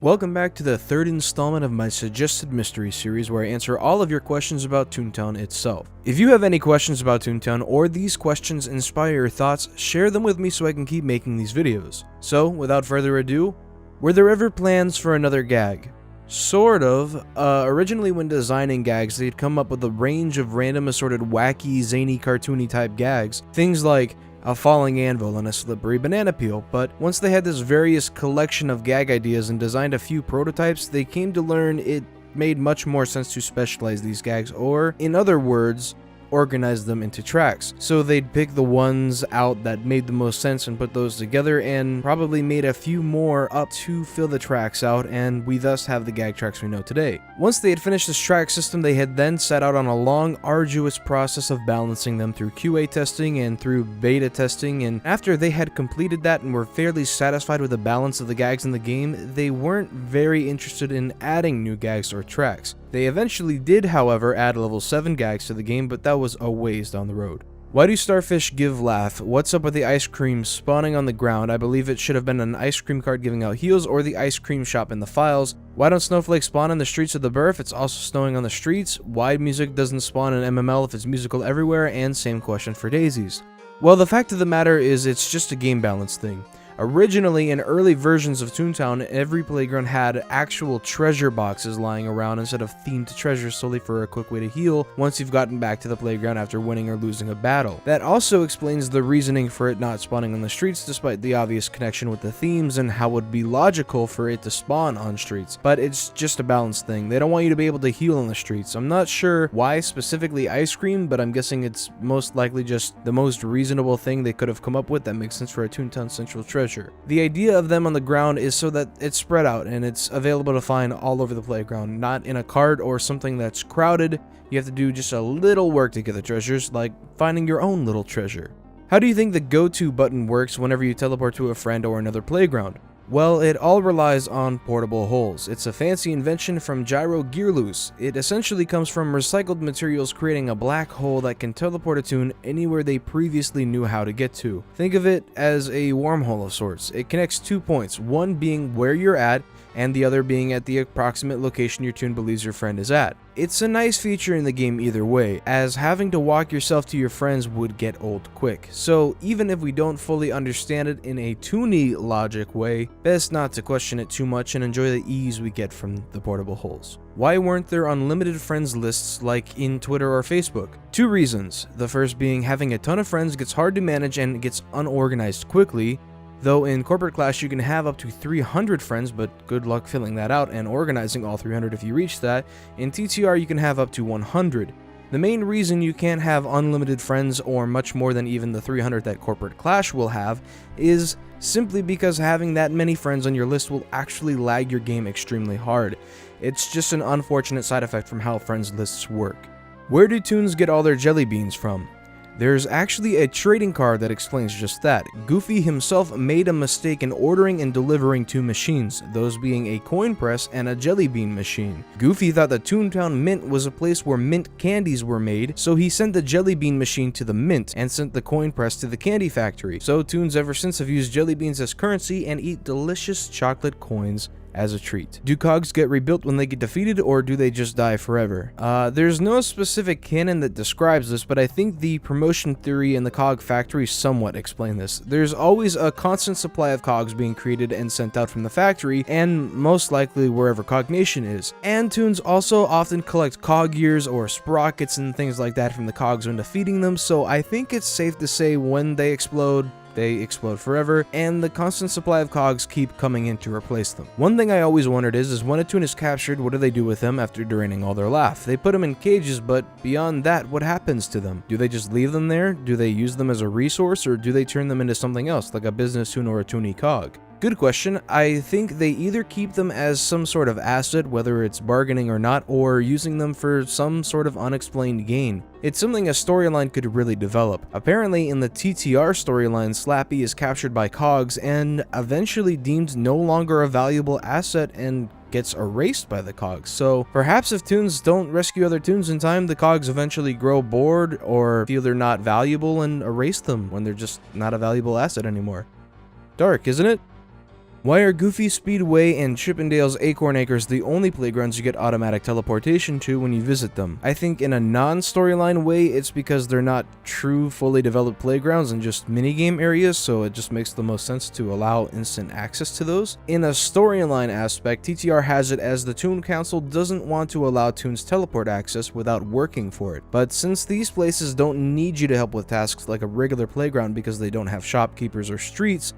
Welcome back to the third installment of my suggested mystery series where I answer all of your questions about Toontown itself. If you have any questions about Toontown or these questions inspire your thoughts, share them with me so I can keep making these videos. So, without further ado, were there ever plans for another gag? Sort of. Originally when designing gags, they'd come up with a range of random assorted wacky, zany, cartoony type gags. Things like a falling anvil and a slippery banana peel, but once they had this various collection of gag ideas and designed a few prototypes, they came to learn it made much more sense to specialize these gags, or in other words, organize them into tracks. So they'd pick the ones out that made the most sense and put those together, and probably made a few more up to fill the tracks out, and we thus have the gag tracks we know today. Once they had finished this track system, they had then set out on a long, arduous process of balancing them through QA testing and through beta testing, and after they had completed that and were fairly satisfied with the balance of the gags in the game, they weren't very interested in adding new gags or tracks. They eventually did, however, add level 7 gags to the game, but that was a ways down the road. Why do starfish give laugh? What's up with the ice cream spawning on the ground? I believe it should have been an ice cream cart giving out heals or the ice cream shop in the files. Why don't snowflakes spawn in the streets of the Brrrgh if it's also snowing on the streets? Why music doesn't spawn in MML if it's musical everywhere? And same question for daisies. Well, the fact of the matter is it's just a game balance thing. Originally, in early versions of Toontown, every playground had actual treasure boxes lying around instead of themed treasures solely for a quick way to heal once you've gotten back to the playground after winning or losing a battle. That also explains the reasoning for it not spawning on the streets despite the obvious connection with the themes and how it would be logical for it to spawn on streets. But it's just a balance thing. They don't want you to be able to heal on the streets. I'm not sure why specifically ice cream, but I'm guessing it's most likely just the most reasonable thing they could have come up with that makes sense for a Toontown Central treasure. The idea of them on the ground is so that it's spread out and it's available to find all over the playground, not in a cart or something that's crowded. You have to do just a little work to get the treasures, like finding your own little treasure. How do you think the go-to button works whenever you teleport to a friend or another playground? Well, it all relies on portable holes. It's a fancy invention from Gyro Gearloose. It essentially comes from recycled materials creating a black hole that can teleport a toon anywhere they previously knew how to get to. Think of it as a wormhole of sorts. It connects 2 points, one being where you're at, and the other being at the approximate location your toon believes your friend is at. It's a nice feature in the game either way, as having to walk yourself to your friends would get old quick. So even if we don't fully understand it in a toony logic way, best not to question it too much and enjoy the ease we get from the portable holes. Why weren't there unlimited friends lists like in Twitter or Facebook? 2 reasons. The first being having a ton of friends gets hard to manage and gets unorganized quickly. Though in Corporate Clash you can have up to 300 friends, but good luck filling that out and organizing all 300 if you reach that. In TTR you can have up to 100. The main reason you can't have unlimited friends or much more than even the 300 that Corporate Clash will have is simply because having that many friends on your list will actually lag your game extremely hard. It's just an unfortunate side effect from how friends lists work. Where do toons get all their Jellybeans from? There's actually a trading card that explains just that. Goofy himself made a mistake in ordering and delivering 2 machines, those being a coin press and a Jellybean machine. Goofy thought the Toontown Mint was a place where mint candies were made, so he sent the Jellybean machine to the mint and sent the coin press to the candy factory. So toons ever since have used Jellybeans as currency and eat delicious chocolate coins as a treat. Do cogs get rebuilt when they get defeated, or do they just die forever? There's no specific canon that describes this, but I think the promotion theory and the cog factory somewhat explain this. There's always a constant supply of cogs being created and sent out from the factory, and most likely wherever cognation is. And toons also often collect cog ears or sprockets and things like that from the cogs when defeating them, so I think it's safe to say when they explode forever, and the constant supply of cogs keep coming in to replace them. One thing I always wondered is when a toon is captured, what do they do with them after draining all their laugh? They put them in cages, but beyond that, what happens to them? Do they just leave them there? Do they use them as a resource, or do they turn them into something else, like a business toon or a toony cog? Good question. I think they either keep them as some sort of asset, whether it's bargaining or not, or using them for some sort of unexplained gain. It's something a storyline could really develop. Apparently in the TTR storyline, Slappy is captured by cogs and eventually deemed no longer a valuable asset and gets erased by the cogs. So perhaps if toons don't rescue other toons in time, the cogs eventually grow bored or feel they're not valuable and erase them when they're just not a valuable asset anymore. Dark, isn't it? Why are Goofy Speedway and Chippendale's Acorn Acres the only playgrounds you get automatic teleportation to when you visit them? I think in a non-storyline way, it's because they're not true, fully developed playgrounds and just minigame areas, so it just makes the most sense to allow instant access to those. In a storyline aspect, TTR has it as the Toon Council doesn't want to allow Toons teleport access without working for it. But since these places don't need you to help with tasks like a regular playground because they don't have shopkeepers or streets,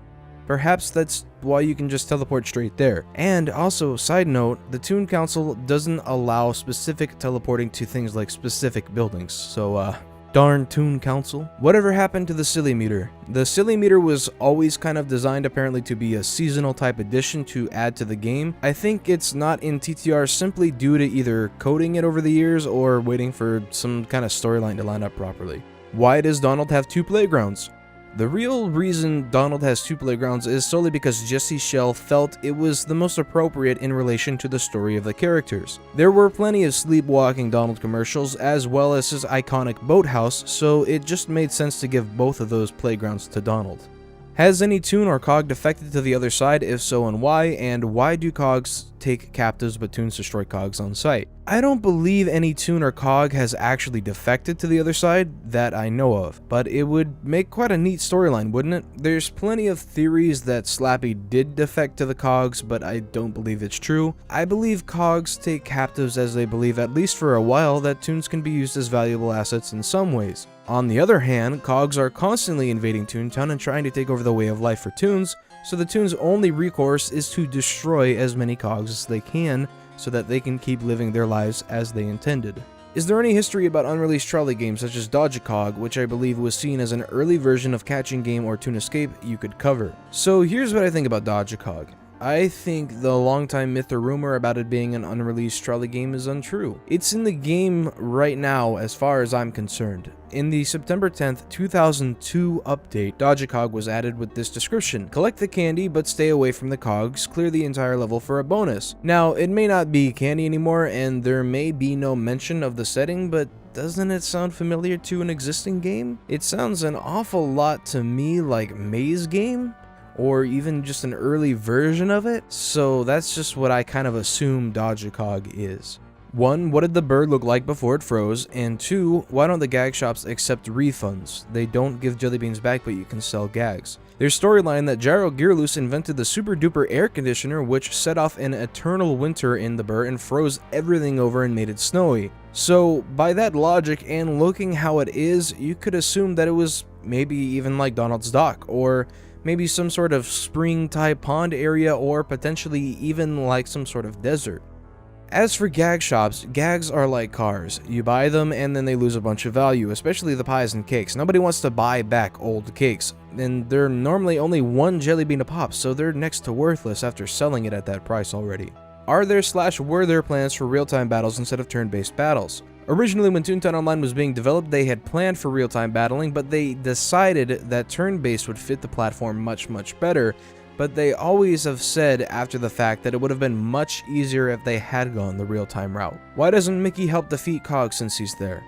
perhaps that's why you can just teleport straight there. And also, side note, the Toon Council doesn't allow specific teleporting to things like specific buildings, so darn Toon Council. Whatever happened to the Silly Meter? The Silly Meter was always kind of designed apparently to be a seasonal type addition to add to the game. I think it's not in TTR simply due to either coding it over the years or waiting for some kind of storyline to line up properly. Why does Donald have 2 playgrounds? The real reason Donald has 2 playgrounds is solely because Jesse Shell felt it was the most appropriate in relation to the story of the characters. There were plenty of sleepwalking Donald commercials as well as his iconic boathouse, so it just made sense to give both of those playgrounds to Donald. Has any toon or cog defected to the other side? If so, and why do cogs take captives but toons destroy cogs on sight? I don't believe any toon or cog has actually defected to the other side that I know of, but it would make quite a neat storyline, wouldn't it? There's plenty of theories that Slappy did defect to the cogs, but I don't believe it's true. I believe cogs take captives as they believe, at least for a while, that toons can be used as valuable assets in some ways. On the other hand, cogs are constantly invading Toontown and trying to take over the way of life for toons, so the toons' only recourse is to destroy as many cogs as they can so that they can keep living their lives as they intended. Is there any history about unreleased trolley games such as Dodge-A-Cog, which I believe was seen as an early version of catching game or Toon Escape, you could cover? So here's what I think about Dodge-A-Cog. I think the long-time myth or rumor about it being an unreleased trolley game is untrue. It's in the game right now as far as I'm concerned. In the September 10th, 2002 update, Dodge-A-Cog was added with this description: collect the candy but stay away from the cogs, clear the entire level for a bonus. Now, it may not be candy anymore and there may be no mention of the setting, but doesn't it sound familiar to an existing game? It sounds an awful lot to me like Maze Game, or even just an early version of it, so that's just what I kind of assume Dodge-A-Cog is. 1. What did the bird look like before it froze? And 2. Why don't the gag shops accept refunds? They don't give Jellybeans back, but you can sell gags. There's storyline that Gyro Gearloose invented the super duper air conditioner which set off an eternal winter in the Brrrgh and froze everything over and made it snowy. So by that logic and looking how it is, you could assume that it was maybe even like Donald's Dock, or maybe some sort of spring-type pond area, or potentially even like some sort of desert. As for gag shops, gags are like cars. You buy them and then they lose a bunch of value, especially the pies and cakes. Nobody wants to buy back old cakes, and they're normally only 1 Jellybean a pop, so they're next to worthless after selling it at that price already. Are there / were there plans for real-time battles instead of turn-based battles? Originally, when Toontown Online was being developed, they had planned for real-time battling, but they decided that turn-based would fit the platform much better, but they always have said after the fact that it would have been much easier if they had gone the real-time route. Why doesn't Mickey help defeat Cog since he's there?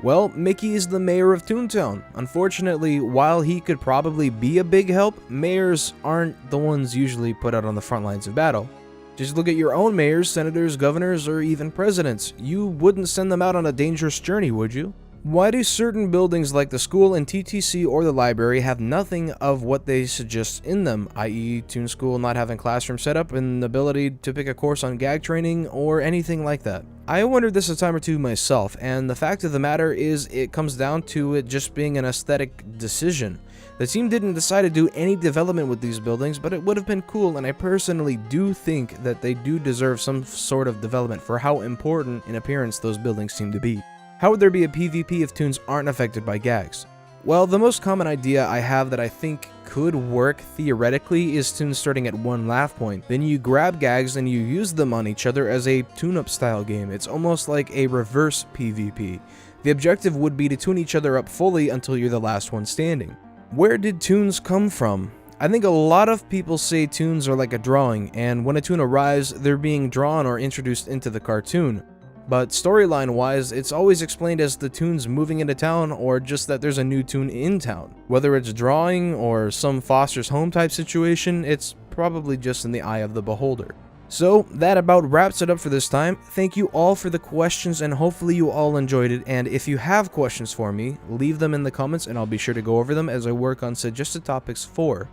Well, Mickey is the mayor of Toontown. Unfortunately, while he could probably be a big help, mayors aren't the ones usually put out on the front lines of battle. Just look at your own mayors, senators, governors, or even presidents. You wouldn't send them out on a dangerous journey, would you? Why do certain buildings like the school and TTC or the library have nothing of what they suggest in them, i.e. Toon School not having classroom setup and the ability to pick a course on gag training or anything like that? I wondered this a time or two myself, and the fact of the matter is it comes down to it just being an aesthetic decision. The team didn't decide to do any development with these buildings, but it would have been cool, and I personally do think that they do deserve some sort of development for how important in appearance those buildings seem to be. How would there be a PvP if toons aren't affected by gags? Well, the most common idea I have that I think could work theoretically is toons starting at 1 laugh point. Then you grab gags and you use them on each other as a tune-up style game. It's almost like a reverse PvP. The objective would be to tune each other up fully until you're the last one standing. Where did toons come from? I think a lot of people say toons are like a drawing, and when a toon arrives, they're being drawn or introduced into the cartoon. But storyline-wise, it's always explained as the toons moving into town, or just that there's a new toon in town. Whether it's drawing or some Foster's Home type situation, it's probably just in the eye of the beholder. So, that about wraps it up for this time. Thank you all for the questions, and hopefully you all enjoyed it, and if you have questions for me, leave them in the comments and I'll be sure to go over them as I work on suggested topics for.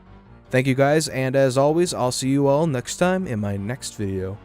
Thank you guys, and as always, I'll see you all next time in my next video.